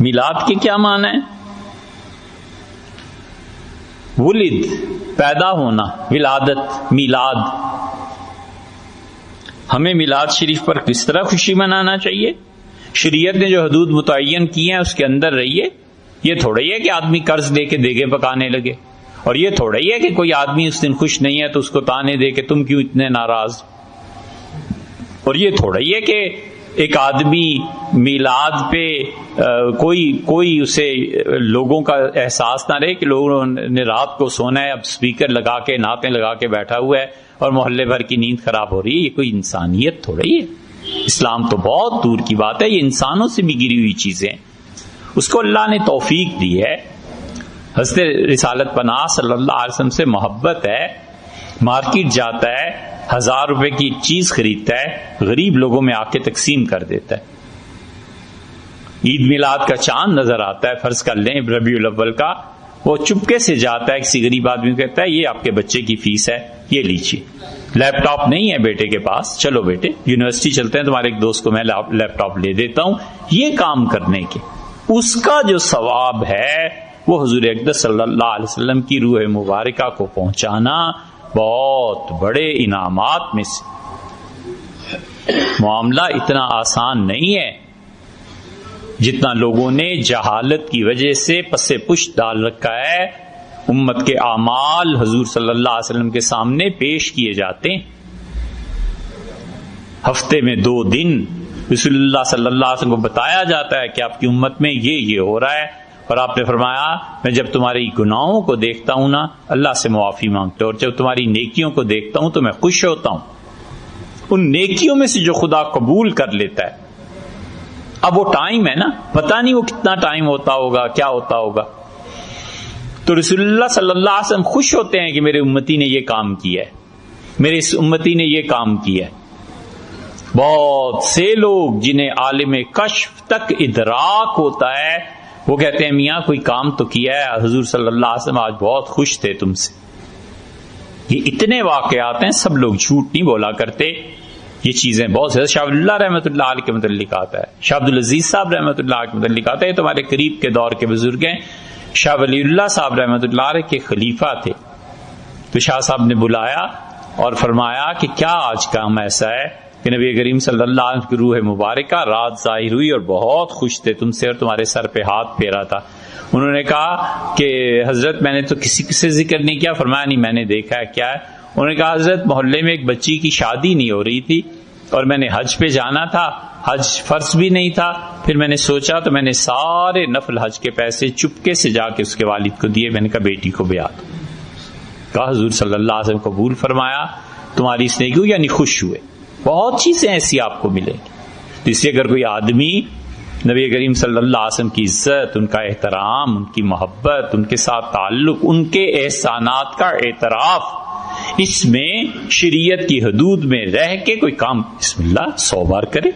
میلاد کے کیا معنی ہے؟ ولد پیدا ہونا، ولادت، میلاد. ہمیں میلاد شریف پر کس طرح خوشی منانا چاہیے؟ شریعت نے جو حدود متعین کی ہیں اس کے اندر رہیے. یہ تھوڑا ہی ہے کہ آدمی قرض لے کے دیگیں پکانے لگے، اور یہ تھوڑا ہی ہے کہ کوئی آدمی اس دن خوش نہیں ہے تو اس کو تانے دے کہ تم کیوں اتنے ناراض، اور یہ تھوڑا ہی ہے کہ ایک آدمی میلاد پہ کوئی اسے لوگوں کا احساس نہ رہے کہ لوگوں نے رات کو سونا ہے، اب سپیکر لگا کے نعتیں لگا کے بیٹھا ہوا ہے اور محلے بھر کی نیند خراب ہو رہی ہے. یہ کوئی انسانیت تھوڑا ہی ہے. اسلام تو بہت دور کی بات ہے، یہ انسانوں سے بھی گری ہوئی چیزیں. اس کو اللہ نے توفیق دی ہے. حضرت رسالت پناہ صلی اللہ علیہ وسلم سے محبت ہے، مارکیٹ جاتا ہے، 1000 روپے کی چیز خریدتا ہے، غریب لوگوں میں آ کے تقسیم کر دیتا ہے. عید میلاد کا چاند نظر آتا ہے، فرض کر لیں ربیع الاول کا، وہ چپکے سے جاتا ہے کسی غریب آدمی کو کہتا ہے یہ آپ کے بچے کی فیس ہے، یہ لیجیے. لیپ ٹاپ نہیں ہے بیٹے کے پاس، چلو بیٹے یونیورسٹی چلتے ہیں، تمہارے ایک دوست کو میں لیپ ٹاپ لے دیتا ہوں. یہ کام کرنے کے اس کا جو ثواب ہے وہ حضور اقدس صلی اللہ علیہ وسلم کی روح مبارکہ کو پہنچانا بہت بڑے انعامات میں سے. معاملہ اتنا آسان نہیں ہے جتنا لوگوں نے جہالت کی وجہ سے پس پشت ڈال رکھا ہے. امت کے اعمال حضور صلی اللہ علیہ وسلم کے سامنے پیش کیے جاتے ہیں. ہفتے میں 2 دن رسول اللہ صلی اللہ علیہ وسلم کو بتایا جاتا ہے کہ آپ کی امت میں یہ ہو رہا ہے، اور آپ نے فرمایا میں جب تمہاری گناہوں کو دیکھتا ہوں نا اللہ سے معافی مانگتا ہوں، اور جب تمہاری نیکیوں کو دیکھتا ہوں تو میں خوش ہوتا ہوں. ان نیکیوں میں سے جو خدا قبول کر لیتا ہے. اب وہ ٹائم ہے نا، پتہ نہیں وہ کتنا ٹائم ہوتا ہوگا، کیا ہوتا ہوگا. تو رسول اللہ صلی اللہ علیہ وسلم خوش ہوتے ہیں کہ میرے امتی نے یہ کام کیا ہے، میرے اس امتی نے یہ کام کیا ہے. بہت سے لوگ جنہیں عالم کشف تک ادراک ہوتا ہے وہ کہتے ہیں میاں کوئی کام تو کیا ہے، حضور صلی اللہ علیہ وسلم آج بہت خوش تھے تم سے. یہ اتنے واقعات ہیں، سب لوگ جھوٹ نہیں بولا کرتے. یہ چیزیں بہت زیادہ. شاہ ولی اللہ رحمۃ اللہ علیہ کے متعلق آتا ہے، شاہ عبد العزیز صاحب رحمۃ اللہ علیہ کے متعلق آتا ہے. یہ تمہارے قریب کے دور کے بزرگ ہیں. شاہ ولی اللہ صاحب رحمۃ اللہ علیہ کے خلیفہ تھے. تو شاہ صاحب نے بلایا اور فرمایا کہ کیا آج کام ایسا ہے کہ نبی کریم صلی اللہ علیہ وسلم کی روح مبارکہ رات ظاہر ہوئی اور بہت خوش تھے تم سے اور تمہارے سر پہ ہاتھ پھیرا تھا. انہوں نے کہا کہ حضرت میں نے تو کسی سے ذکر نہیں کیا. فرمایا نہیں میں نے دیکھا ہے. کیا ہے؟ انہوں نے کہا حضرت محلے میں ایک بچی کی شادی نہیں ہو رہی تھی اور میں نے حج پہ جانا تھا، حج فرض بھی نہیں تھا. پھر میں نے سوچا تو میں نے سارے نفل حج کے پیسے چپکے سے جا کے اس کے والد کو دیے. میں نے کہا بیٹی کو بیعت. کہا حضور صلی اللہ علیہ وسلم قبول فرمایا تمہاری اس نیکی، یعنی خوش ہوئے. بہت چیزیں ایسی آپ کو ملیں گی. اس لیے اگر کوئی آدمی نبی کریم صلی اللہ علیہ وسلم کی عزت، ان کا احترام، ان کی محبت، ان کے ساتھ تعلق، ان کے احسانات کا اعتراف، اس میں شریعت کی حدود میں رہ کے کوئی کام بسم اللہ 100 بار کرے.